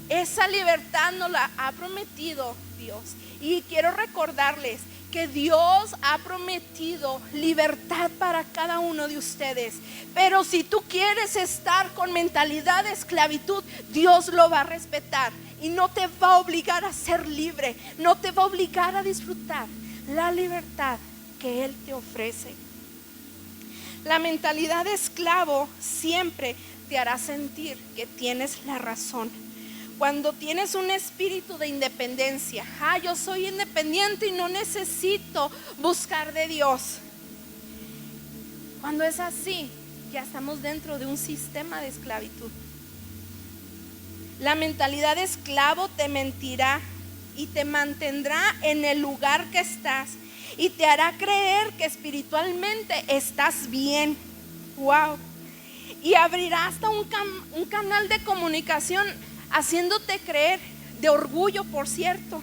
Esa libertad nos la ha prometido Dios. Y quiero recordarles que Dios ha prometido libertad para cada uno de ustedes. Pero si tú quieres estar con mentalidad de esclavitud, Dios lo va a respetar y no te va a obligar a ser libre, no te va a obligar a disfrutar la libertad que Él te ofrece. La mentalidad de esclavo siempre te hará sentir que tienes la razón. Cuando tienes un espíritu de independencia, yo soy independiente y no necesito buscar de Dios. Cuando es así, ya estamos dentro de un sistema de esclavitud. La mentalidad de esclavo te mentirá y te mantendrá en el lugar que estás y te hará creer que espiritualmente estás bien. Wow. Y abrirá hasta un canal de comunicación, haciéndote creer, de orgullo por cierto,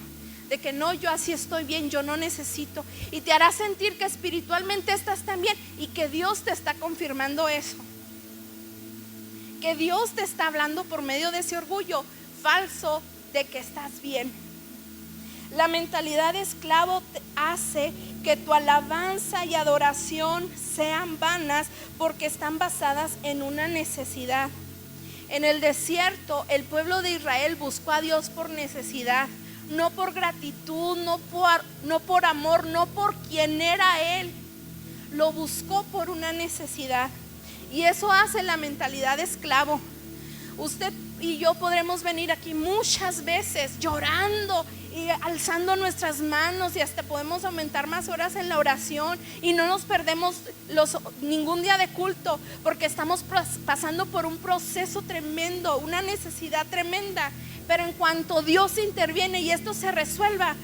de que no, yo así estoy bien, yo no necesito, y te hará sentir que espiritualmente estás tan bien, y que Dios te está confirmando eso, que Dios te está hablando por medio de ese orgullo falso de que estás bien. La mentalidad de esclavo hace que tu alabanza y adoración sean vanas, porque están basadas en una necesidad. En el desierto, el pueblo de Israel buscó a Dios por necesidad, no por gratitud, no por amor, no por quien era Él. Lo buscó por una necesidad. Y eso hace la mentalidad de esclavo. Usted y yo podremos venir aquí muchas veces llorando y alzando nuestras manos, y hasta podemos aumentar más horas en la oración, y no nos perdemos ningún día de culto, porque estamos pasando por un proceso tremendo, una necesidad tremenda. Pero en cuanto Dios interviene y esto se resuelva,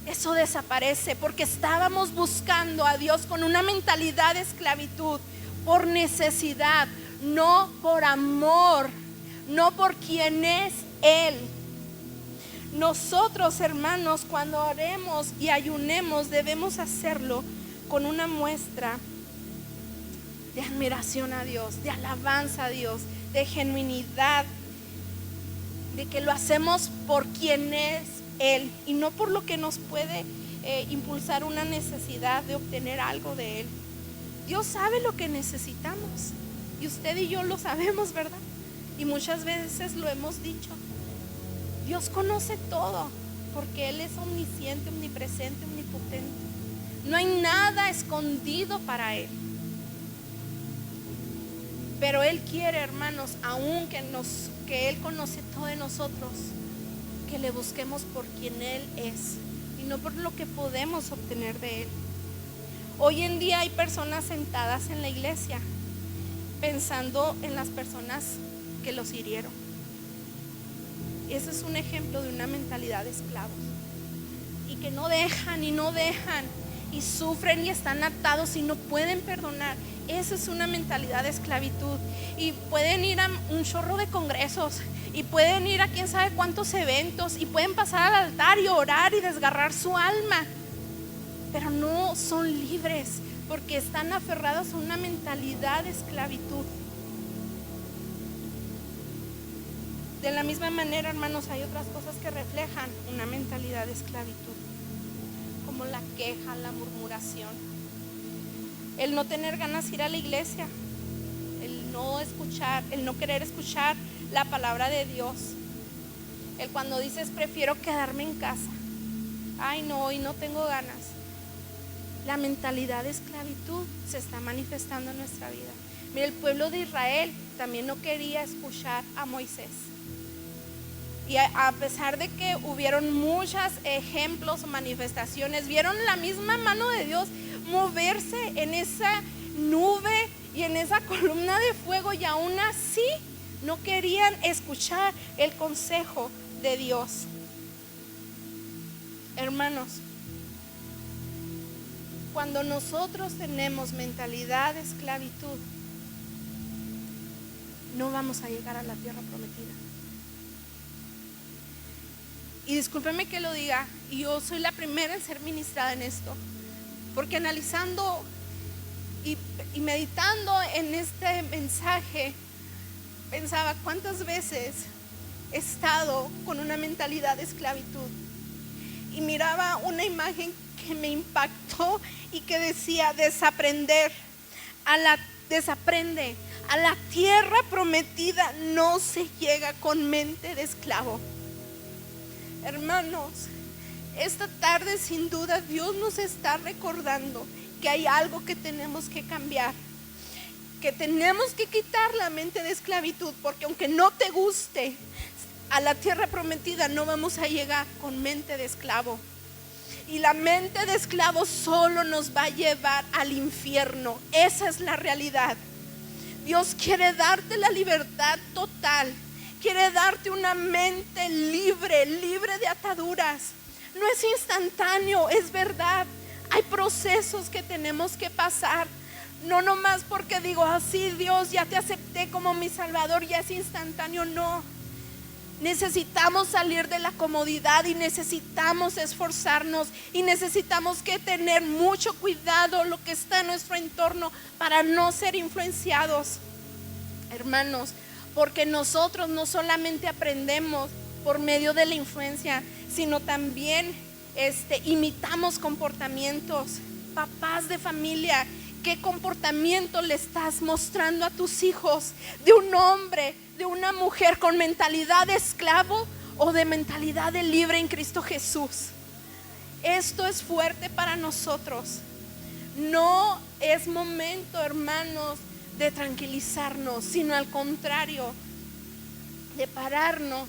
eso desaparece, porque estábamos buscando a Dios con una mentalidad de esclavitud, por necesidad, no por amor, no por quien es Él. Nosotros, hermanos, cuando oremos y ayunemos, debemos hacerlo con una muestra de admiración a Dios, de alabanza a Dios, de genuinidad, de que lo hacemos por quien es Él y no por lo que nos puede impulsar una necesidad de obtener algo de Él. Dios sabe lo que necesitamos y usted y yo lo sabemos, ¿verdad? Y muchas veces lo hemos dicho. Dios conoce todo porque Él es omnisciente, omnipresente, omnipotente. No hay nada escondido para Él. Pero Él quiere, hermanos, aun que Él conoce todo de nosotros, que le busquemos por quien Él es y no por lo que podemos obtener de Él. Hoy en día hay personas sentadas en la iglesia pensando en las personas que los hirieron. Ese es un ejemplo de una mentalidad de esclavos y que no dejan y sufren y están atados y no pueden perdonar. Esa es una mentalidad de esclavitud. Y pueden ir a un chorro de congresos y pueden ir a quién sabe cuántos eventos y pueden pasar al altar y orar y desgarrar su alma, pero no son libres porque están aferrados a una mentalidad de esclavitud. De la misma manera, hermanos, hay otras cosas que reflejan una mentalidad de esclavitud, como la queja, la murmuración, el no tener ganas de ir a la iglesia, el no querer escuchar la palabra de Dios, el cuando dices prefiero quedarme en casa, ay no, hoy no tengo ganas. La mentalidad de esclavitud se está manifestando en nuestra vida. Mira, el pueblo de Israel también no quería escuchar a Moisés. Y a pesar de que hubieron muchos ejemplos o manifestaciones, vieron la misma mano de Dios moverse en esa nube y en esa columna de fuego, y aún así no querían escuchar el consejo de Dios. Hermanos, cuando nosotros tenemos mentalidad de esclavitud, no vamos a llegar a la tierra prometida. Y discúlpeme que lo diga, y yo soy la primera en ser ministrada en esto, porque analizando y meditando en este mensaje, pensaba cuántas veces he estado con una mentalidad de esclavitud y miraba una imagen que me impactó y que decía: desaprende, a la tierra prometida no se llega con mente de esclavo. Hermanos, esta tarde sin duda Dios nos está recordando que hay algo que tenemos que cambiar, que tenemos que quitar la mente de esclavitud, porque aunque no te guste, a la tierra prometida no vamos a llegar con mente de esclavo. Y la mente de esclavo solo nos va a llevar al infierno. Esa es la realidad. Dios quiere darte la libertad total. Quiere darte una mente libre de ataduras. No es instantáneo, es verdad. Hay procesos que tenemos que pasar. No nomás porque digo así, Dios, ya te acepté como mi Salvador, ya es instantáneo. No. Necesitamos salir de la comodidad y necesitamos esforzarnos y necesitamos que tener mucho cuidado lo que está en nuestro entorno para no ser influenciados, hermanos, porque nosotros no solamente aprendemos por medio de la influencia, sino también imitamos comportamientos. Papás de familia, ¿qué comportamiento le estás mostrando a tus hijos de un hombre, de una mujer con mentalidad de esclavo o de mentalidad de libre en Cristo Jesús? Esto es fuerte para nosotros. No es momento, hermanos, de tranquilizarnos, sino al contrario, de pararnos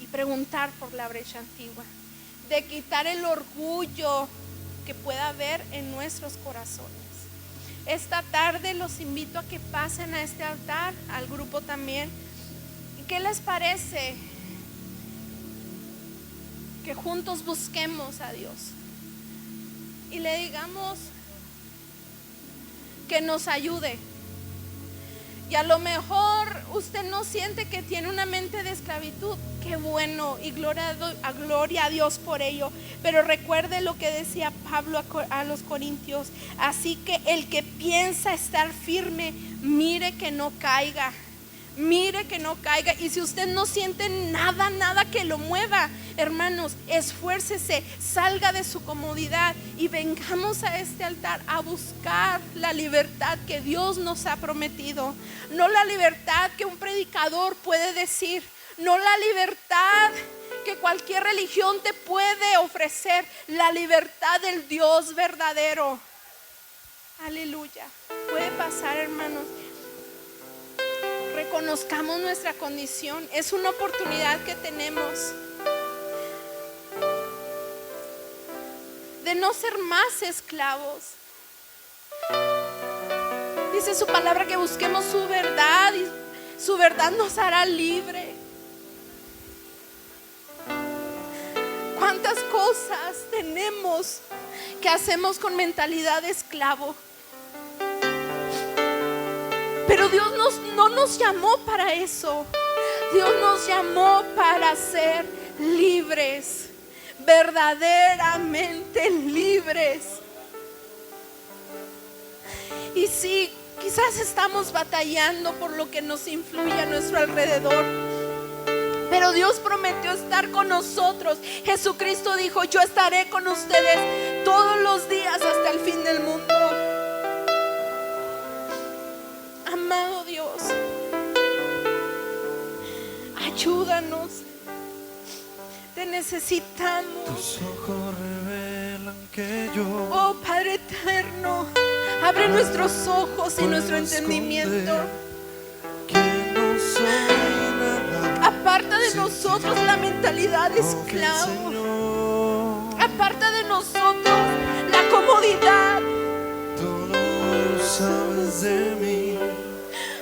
y preguntar por la brecha antigua, de quitar el orgullo que pueda haber en nuestros corazones. Esta tarde los invito a que pasen a este altar, al grupo también. ¿Y qué les parece que juntos busquemos a Dios y le digamos que nos ayude, Y a lo mejor usted no siente que tiene una mente de esclavitud. Qué bueno, y gloria a Dios por ello. Pero recuerde lo que decía Pablo a los Corintios. Así que el que piensa estar firme, mire que no caiga. Mire que no caiga. Y si usted no siente nada que lo mueva, hermanos, esfuércese, salga de su comodidad y vengamos a este altar a buscar la libertad que Dios nos ha prometido. No la libertad que un predicador puede decir, no la libertad que cualquier religión te puede ofrecer, la libertad del Dios verdadero. Aleluya. Puede pasar, hermanos. Reconozcamos nuestra condición. Es una oportunidad que tenemos de no ser más esclavos. Dice su palabra que busquemos su verdad y su verdad nos hará libre. ¿Cuántas cosas tenemos que hacemos con mentalidad de esclavo? Pero Dios no nos llamó para eso. Dios nos llamó para ser libres, verdaderamente libres. Y sí, quizás estamos batallando por lo que nos influye a nuestro alrededor, pero Dios prometió estar con nosotros. Jesucristo dijo: yo estaré con ustedes todos los días hasta el fin del mundo. Amado Dios, ayúdanos, te necesitamos. Tus ojos revelan que yo, oh Padre eterno, abre nuestros ojos y nuestro entendimiento. que no soy nada. Aparta de nosotros la mentalidad de esclavo. Aparta de nosotros la comodidad. Tú lo sabes de mí.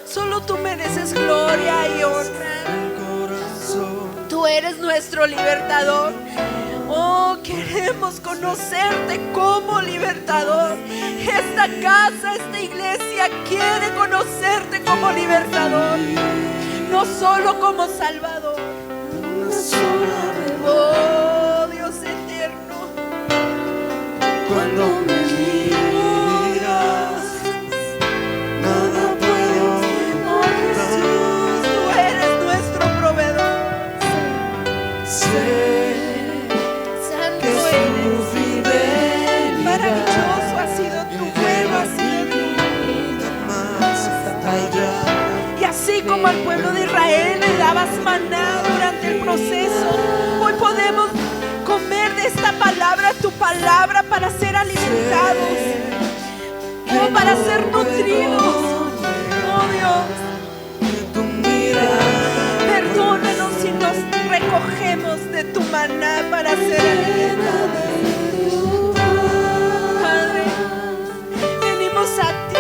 Solo tú mereces gloria y honra. El corazón, Tú eres nuestro libertador. Oh, queremos conocerte como libertador. Esta casa, esta iglesia quiere conocerte como libertador, no solo como Salvador. una sola vez. Oh, Dios eterno, Cuando me miras, nada puedo ocultar. tú eres nuestro proveedor. Sé Santo que eres. su fidelidad Maravilloso ha sido tu bueno, ha sido tu. vida más allá. Y así como al pueblo de Israel le dabas maná durante el proceso, hoy podemos comer de esta palabra, tu palabra, para ser alimentados, oh, para ser nutridos. Oh Dios, Que tu mirada perdónanos si nos recogemos de tu maná para ser alimentados. Padre, venimos a ti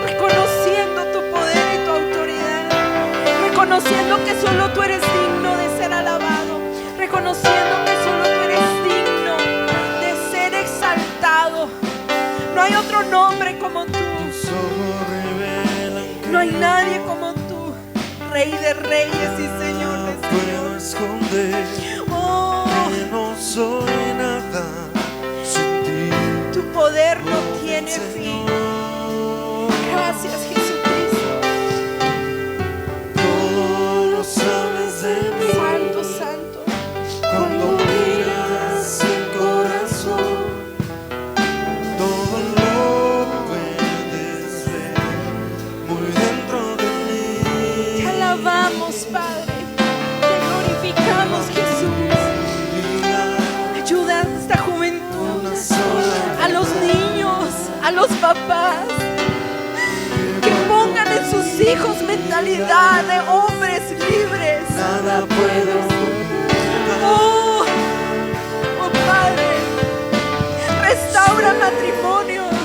reconociendo tu poder y tu autoridad, reconociendo que solo tú eres digno de ser alabado, reconociendo que solo tú eres digno de ser exaltado. No hay otro nombre como tú, tus ojos revelan que no hay nadie como tú, Rey de reyes y Señor de puedo señores. esconder Oh, que no soy nada sin ti. tu poder no tiene fin. Señor, Gracias, Jesucristo. todo lo sabes de mí. Santo, santo. Cuando miras el corazón, todo lo puedes ver muy dentro de mí. Te alabamos, Padre. Te glorificamos, Jesús. Ayuda a esta juventud, Una sola a los niños, a los papás, que pongan en sus hijos mentalidad de hombres libres. nada puedo ocultar. Oh, oh Padre, restaura matrimonios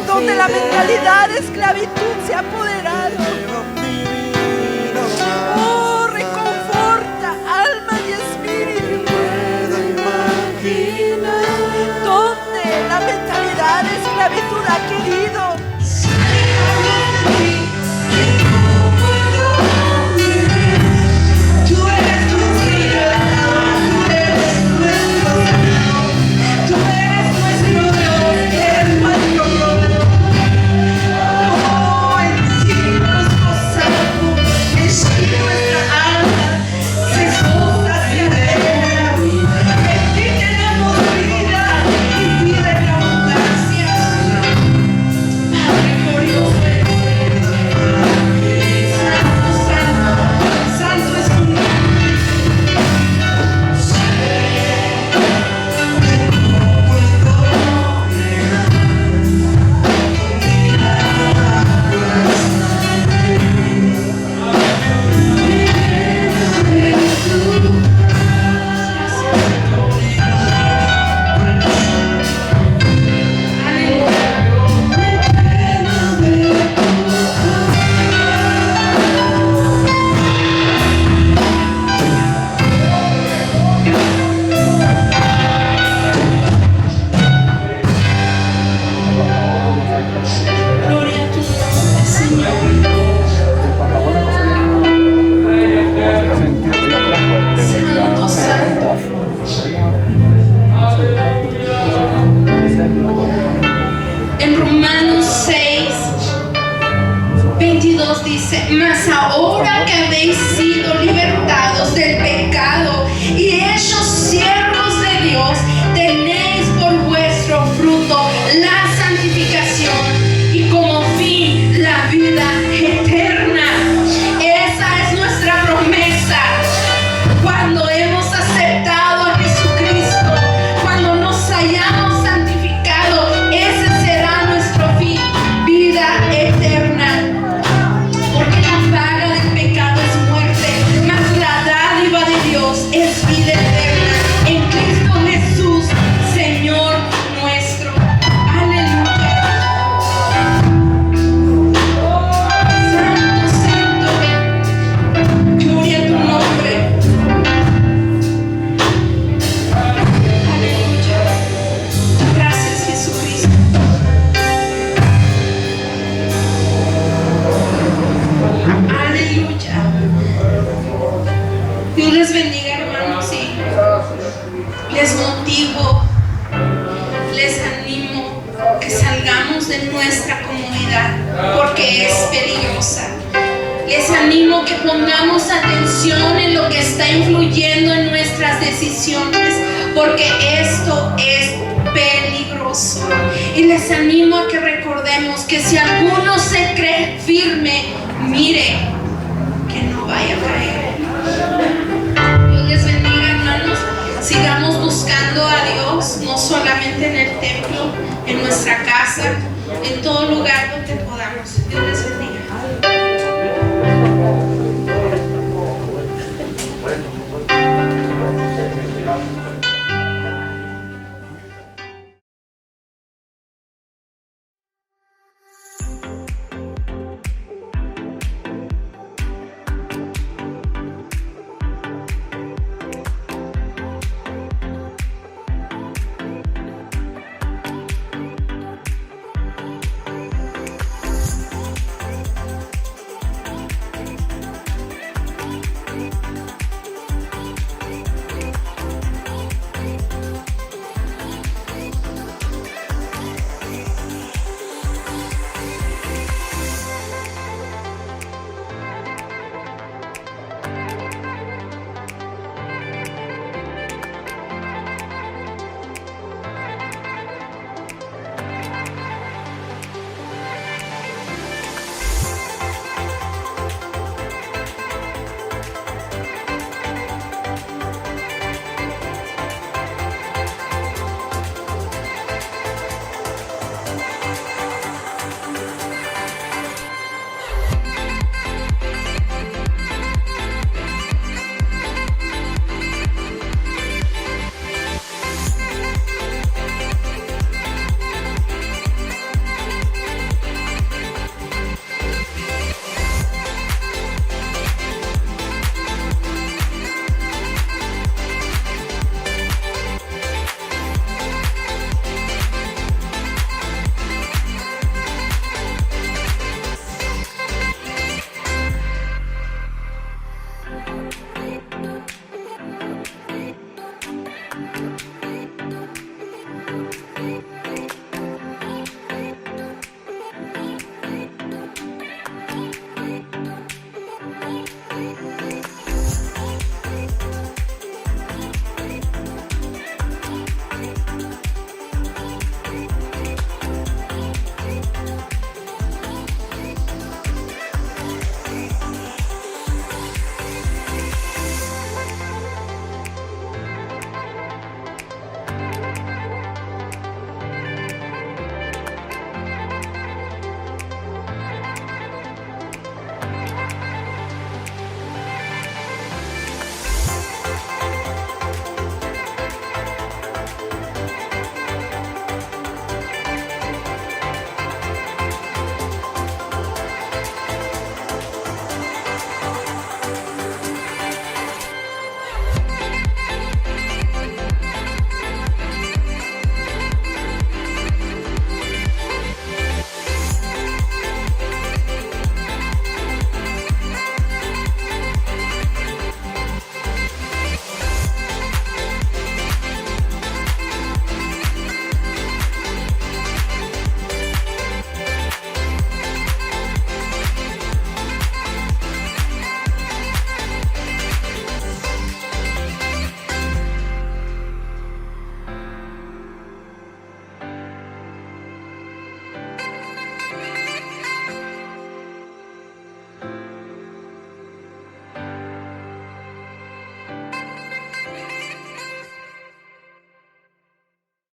donde la mentalidad de esclavitud se ha apoderado. Lleva mi vida más Oh, reconforta alma y espíritu, puedo imaginar. donde la mentalidad de esclavitud ha querido En Romanos 6:22 dice: mas ahora que habéis sido libertados del pecado y hechos siervos de Dios, tenéis por vuestro fruto la santificación y como fin la vida eterna. Esa es nuestra promesa. Cuando hemos aceptado a Jesucristo, cuando nos hayamos santificado, ese será nuestro fin, vida eterna. Porque la paga del pecado es muerte, mas la dádiva de Dios es vida eterna en Cristo Jesús, Señor nuestro. Aleluya. Santo, santo, gloria a tu nombre. Aleluya. Gracias, Jesucristo. Aleluya. Dios les bendiga, hermanos, y les motivo, les animo que salgamos de nuestra comunidad porque es peligrosa. Les animo que pongamos atención en lo que está influyendo en nuestras decisiones, porque esto es peligroso. Y les animo a que recordemos que si alguno se cree firme, mire que no vaya a caer. Dios les bendiga, hermanos. Sigamos buscando a Dios, no solamente en el templo, en nuestra casa, en todo lugar donde podamos. Dios les bendiga.